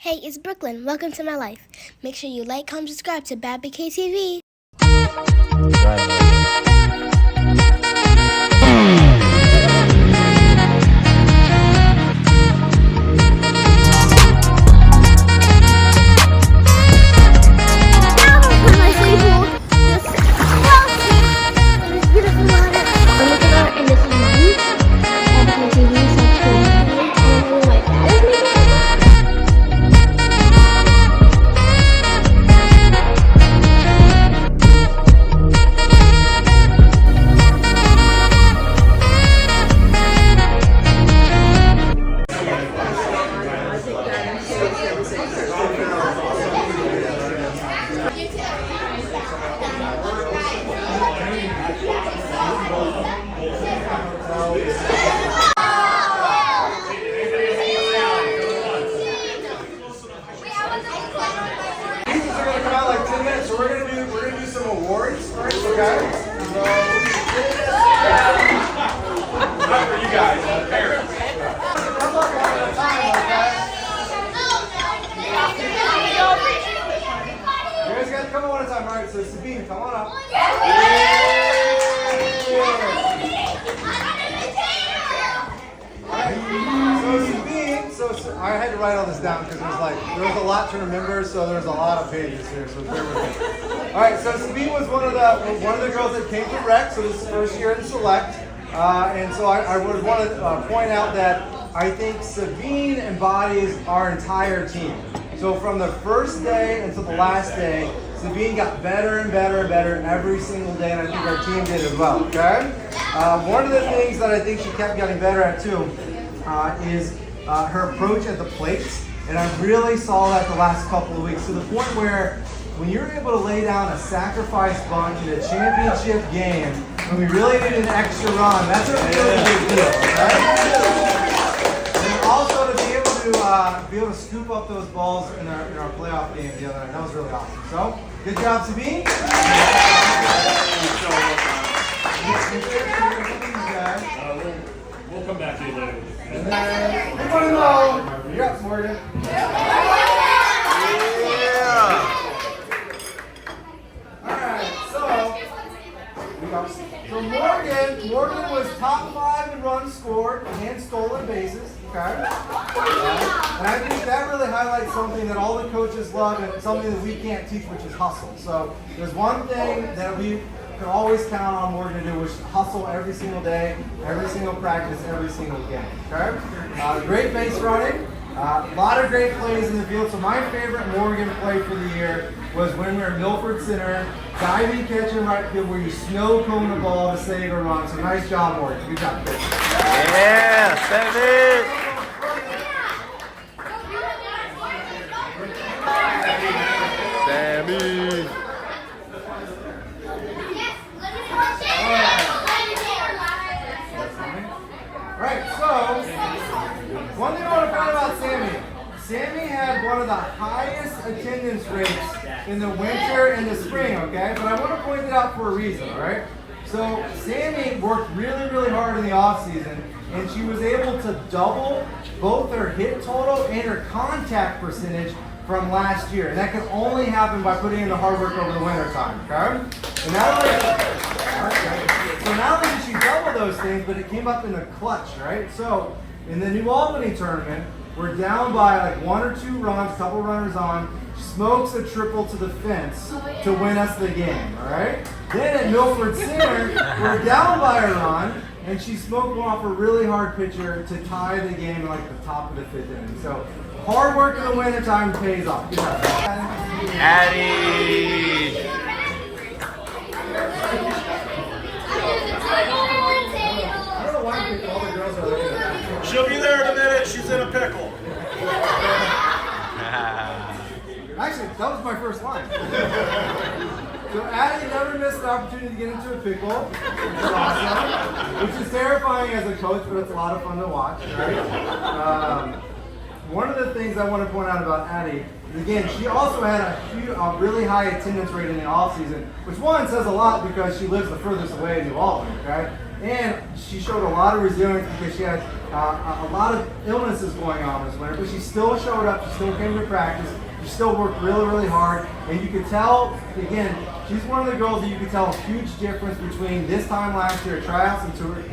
Hey, it's Brooklyn. Welcome to my life. Make sure you like, comment, subscribe to Bad BK TV. So Sabine, come on up. So I had to write all this down because there was a lot to remember, so there's a lot of pages here, so bear with me. All right, so Sabine was one of the girls that came to Rec, so this is first year in Select, and so I would want to point out that I think Sabine embodies our entire team. So from the first day until the last day, Sabine got better and better and better every single day, and I think our team did as well, okay? One of the things that I think she kept getting better at too is her approach at the plates, and I really saw that the last couple of weeks to the point where when you're able to lay down a sacrifice bunch in a championship game, when we really need an extra run, that's a really big deal, okay? And also to be able to scoop up those balls in our playoff game the other night. That was really awesome. So, good job, Sabine. We'll come back to you later. And then, everybody know, you're up, Morgan. So Morgan was top 5 in runs scored and stolen bases. Okay. And I think that really highlights something that all the coaches love and something that we can't teach, which is hustle. So there's one thing that we can always count on Morgan to do, which is hustle every single day, every single practice, every single game. Okay. Great base running. A lot of great plays in the field. So my favorite Morgan play for the year was when we were at Milford Center, diving catch in right field where you snow cone the ball to save a run. So nice job, Morgan. Good job, kid. Yeah, Sammy. Sammy. All right, so one thing I want to find about Sammy. Sammy had one of the highest attendance rates in the winter and the spring, okay? But I want to point it out for a reason, all right? So Sammy worked really, really hard in the offseason, and she was able to double both her hit total and her contact percentage from last year. And that can only happen by putting in the hard work over the winter time, okay? And now that she doubled those things, but it came up in the clutch, right? So in the New Albany tournament, we're down by like 1 or 2 runs, couple runners on, smokes a triple to the fence to win us the game, all right? Then at Milford Center, we're down by a run, and she smoked one off a really hard pitcher to tie the game in like the top of the 5th inning. So hard work in the wintertime pays off. Good job. Addie. I don't know why I think all the girls are looking at that. She'll be there in a minute. She's in a pickle. Actually, that was my first line. So Addie never missed the opportunity to get into a pickle, which is awesome, which is terrifying as a coach, but it's a lot of fun to watch, right? One of the things I want to point out about Addie is, again, she also had a really high attendance rate in the offseason, which one says a lot because she lives the furthest away in New Albany, okay? And she showed a lot of resilience because she had a lot of illnesses going on this winter, but she still showed up. She still came to practice. She still worked really, really hard, and you could tell, again, she's one of the girls that you could tell a huge difference between this time last year at tryouts and to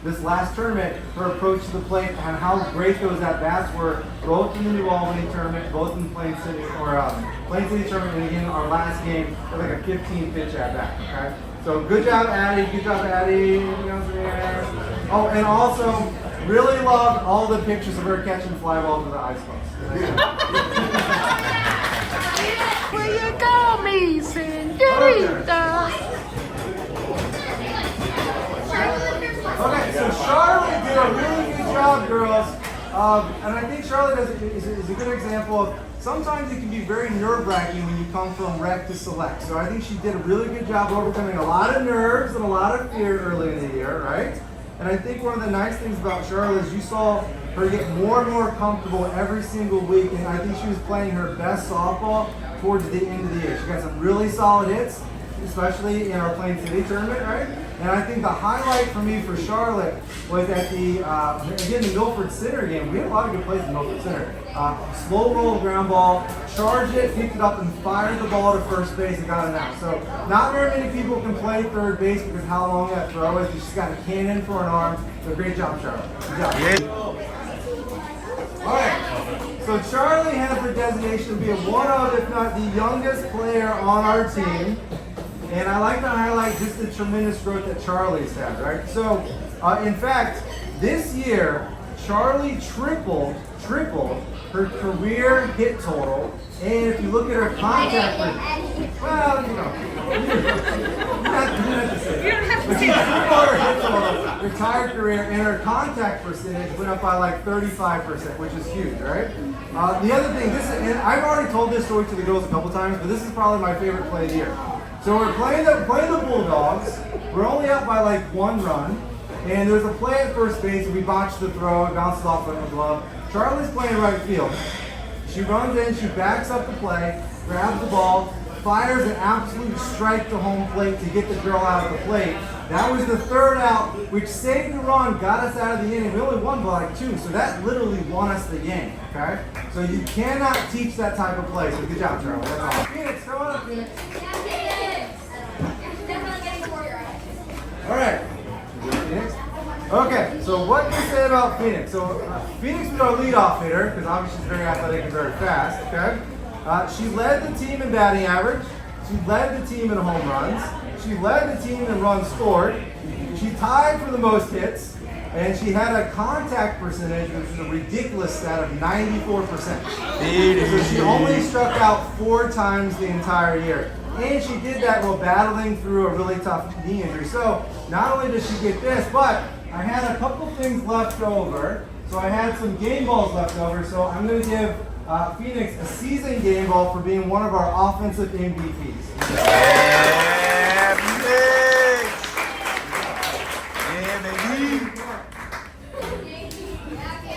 this last tournament, her approach to the plate and how great those at-bats were, both in the New Albany tournament, both in the Plain City tournament, and again, our last game, like a 15-pitch at-bat, okay? So good job, Addie. Good job, Addie. Anything else in there? Oh, and also, really loved all the pictures of her catching fly balls with the ice post. Where you go, me, Cinderella? Okay, so Charlotte did a really good job, girls. And I think Charlotte is a good example of sometimes it can be very nerve-wracking when you come from rec to select. So I think she did a really good job overcoming a lot of nerves and a lot of fear early in the year, right? And I think one of the nice things about Charlotte is you saw her get more and more comfortable every single week, and I think she was playing her best softball towards the end of the year. She got some really solid hits, especially in our Plain City tournament, right? And I think the highlight for me for Charlotte was at the, again, the Milford Center game. We had a lot of good plays in Milford Center. Slow roll ground ball, charged it, picked it up, and fired the ball to first base and got it out. So not very many people can play third base because how long that throw is. She's got a cannon for an arm. So great job, Charlotte. Good job. Yeah. All right. So Charlie has the designation to be one of, if not the youngest player on our team. And I like to highlight just the tremendous growth that Charlie's had, right? So, in fact, this year, Charlie tripled her career hit total. And if you look at her contact rate, well, you know, you don't have to say that. But she tripled her hit total, her entire career, and her contact percentage went up by like 35%, which is huge, right? The other thing, and I've already told this story to the girls a couple times, but this is probably my favorite play of the year. So we're playing the Bulldogs. We're only up by like 1 run. And there's a play at first base, and we botched the throw. It bounces off of the glove. Charlie's playing right field. She runs in, she backs up the play, grabs the ball, fires an absolute strike to home plate to get the girl out of the plate. That was the third out, which saved the run, got us out of the inning. We only won by like 2, so that literally won us the game, okay? So you cannot teach that type of play, so good job, Charlie. That's all. Phoenix, come on up, Phoenix. All right. Phoenix. Okay, so what do you say about Phoenix? So Phoenix was our leadoff hitter, because obviously she's very athletic and very fast, okay? She led the team in batting average. She led the team in home runs. She led the team in runs scored. She tied for the most hits. And she had a contact percentage, which is a ridiculous stat, of 94%. So she only struck out 4 times the entire year. And she did that while battling through a really tough knee injury. So not only did she get this, but I had a couple things left over. So I had some game balls left over. So I'm going to give Phoenix a season game ball for being one of our offensive MVPs. Yeah, Phoenix. Yeah, baby.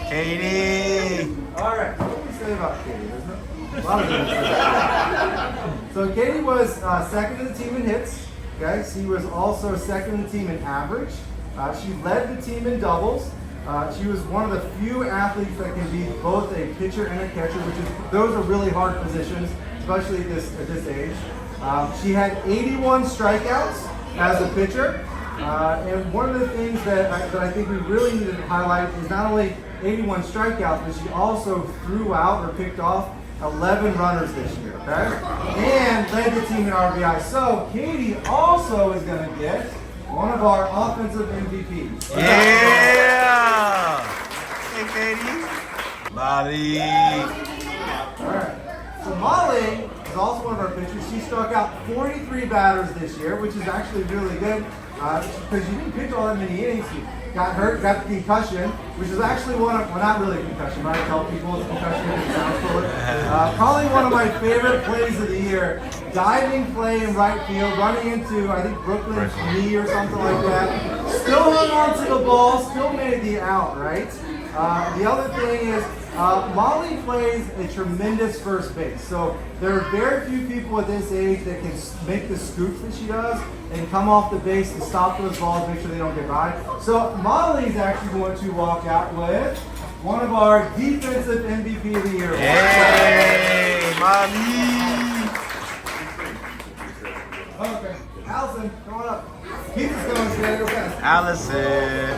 Katie. All right, what do we say about Katie? There's a lot of good stuff. So Katie was second to the team in hits. Okay, she was also second to the team in average. She led the team in doubles. She was one of the few athletes that can be both a pitcher and a catcher, those are really hard positions, especially at this age. She had 81 strikeouts as a pitcher. And one of the things that I think we really needed to highlight is not only 81 strikeouts, but she also threw out or picked off 11 runners this year, okay? And led the team in RBI. So Katie also is going to get one of our offensive MVPs. Yeah. Hey, Katie. Molly. All right. So Molly is also one of our pitchers. She struck out 43 batters this year, which is actually really good because you didn't pitch all that many innings. You got hurt, got the concussion, which is actually well, not really a concussion, right? I tell people it's a concussion, it sounds cool. Probably one of my favorite plays of the year. Diving play in right field, running into, I think, Brooklyn's knee or something like that. Still hung on to the ball, still made the out, right? The other thing is Molly plays a tremendous first base. So there are very few people at this age that can make the scoops that she does and come off the base and stop those balls, make sure they don't get by. So Molly's actually going to walk out with one of our defensive MVP of the year. Hey, Molly. Okay, Allison, come on up. Keep this going, so you gotta go fast. Allison.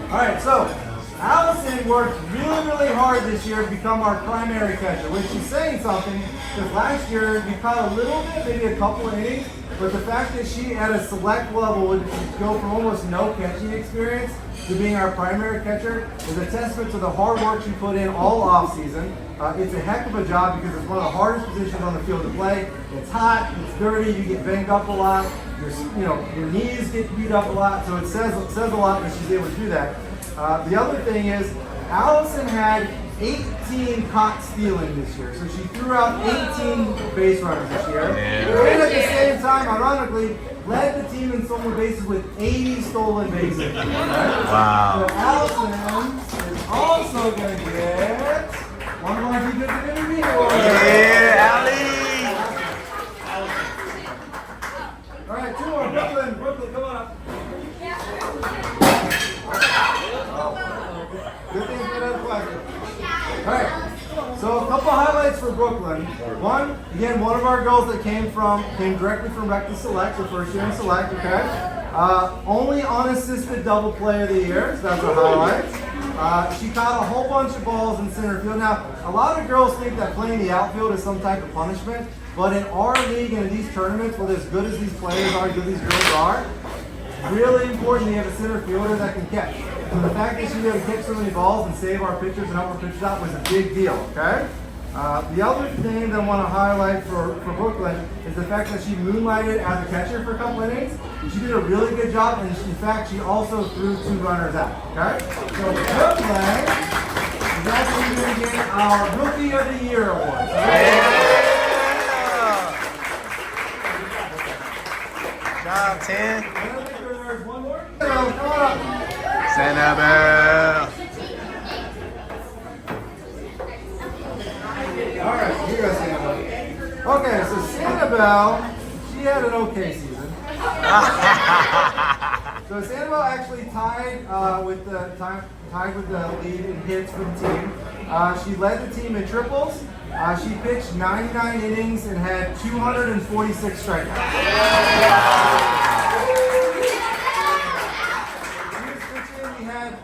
All right, so Allison worked really hard this year to become our primary catcher, which is saying something, because last year we caught a little bit, maybe a couple of innings, but the fact that she at a select level would go from almost no catching experience to being our primary catcher is a testament to the hard work she put in all offseason. It's a heck of a job because it's one of the hardest positions on the field to play. It's hot, it's dirty, you get banged up a lot, your knees get beat up a lot, so it says a lot that she's able to do that. The other thing is, Allison had 18 caught stealing this year, so she threw out 18 base runners this year. And at the same time, ironically, led the team in stolen bases with 80 stolen bases. Right? Wow. So Allison is also going to get one of our defensive MVP awards. Yeah, Allie. All right, two more. Brooklyn, come on up. Good thing for that question. All right, so a couple highlights for Brooklyn. One of our girls that came directly from Rec to Select, the first year in Select, okay? Only unassisted double play of the year, so that's a highlight. She caught a whole bunch of balls in center field. Now, a lot of girls think that playing the outfield is some type of punishment, but in our league and in these tournaments, with as good as these players are, as good as these girls are, really important to have a center fielder that can catch. So the fact that she was able to catch so many balls and save our pitchers and help our pitchers out was a big deal, okay? The other thing that I want to highlight for Brooklyn is the fact that she moonlighted as a catcher for a couple innings. She did a really good job, and in fact, she also threw 2 runners out, okay? So Brooklyn is actually going to get our Rookie of the Year award. Job 10. I don't think there's one more. So, come on up. Sanibel. All right, here goes Sanibel. Okay, so Sanibel, she had an okay season. So Sanibel actually tied with the lead in hits for the team. She led the team in triples. She pitched 99 innings and had 246 strikeouts.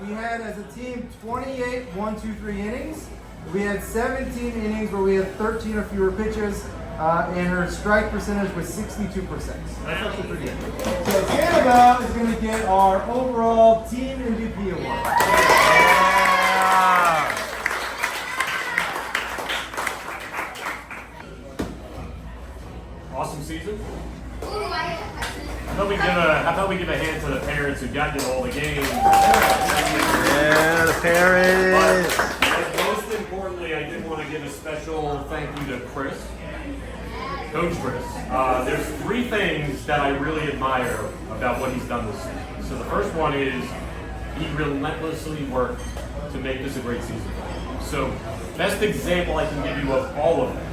We had as a team 28 1-2-3 innings. We had 17 innings where we had 13 or fewer pitches, and her strike percentage was 62%. That's actually pretty good. So Sanibel is going to get our overall team MVP award. Awesome season. How about we give a hand to the parents who got you to all the games? Yeah, the parents. But most importantly, I did want to give a special thank you to Chris, Coach Chris. There's 3 things that I really admire about what he's done this season. So the first one is he relentlessly worked to make this a great season. So best example I can give you of all of them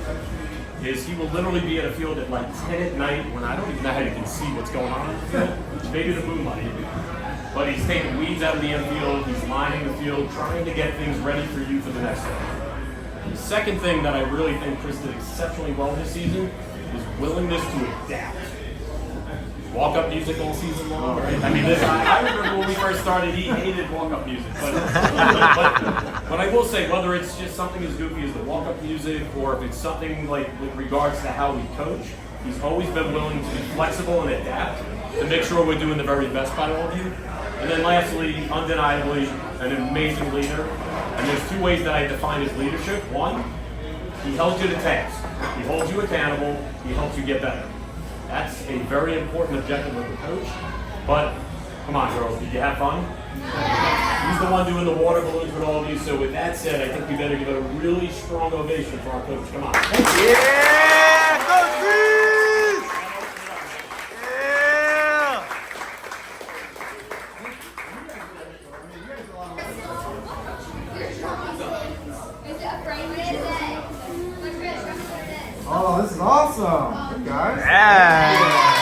is he will literally be at a field at like 10 at night when I don't even know how you can see what's going on in the field. Maybe the moonlight. But he's taking weeds out of the infield, he's lining the field, trying to get things ready for you for the next one. The second thing that I really think Chris did exceptionally well this season is willingness to adapt. Walk-up music all season long, right? I mean, I remember when we first started, he hated walk-up music. But I will say, whether it's just something as goofy as the walk-up music, or if it's something like with regards to how we coach, he's always been willing to be flexible and adapt to make sure we're doing the very best by all of you. And then lastly, undeniably, an amazing leader. And there's 2 ways that I define his leadership. One, he holds you to task. He holds you accountable. He helps you get better. That's a very important objective of the coach. But come on, girls, did you have fun? He's the one doing the water balloons with all of you. So with that said, I think we better give it a really strong ovation for our coach. Come on. Yeah, Coach Chris. Yeah. Awesome. Good guys. Yeah.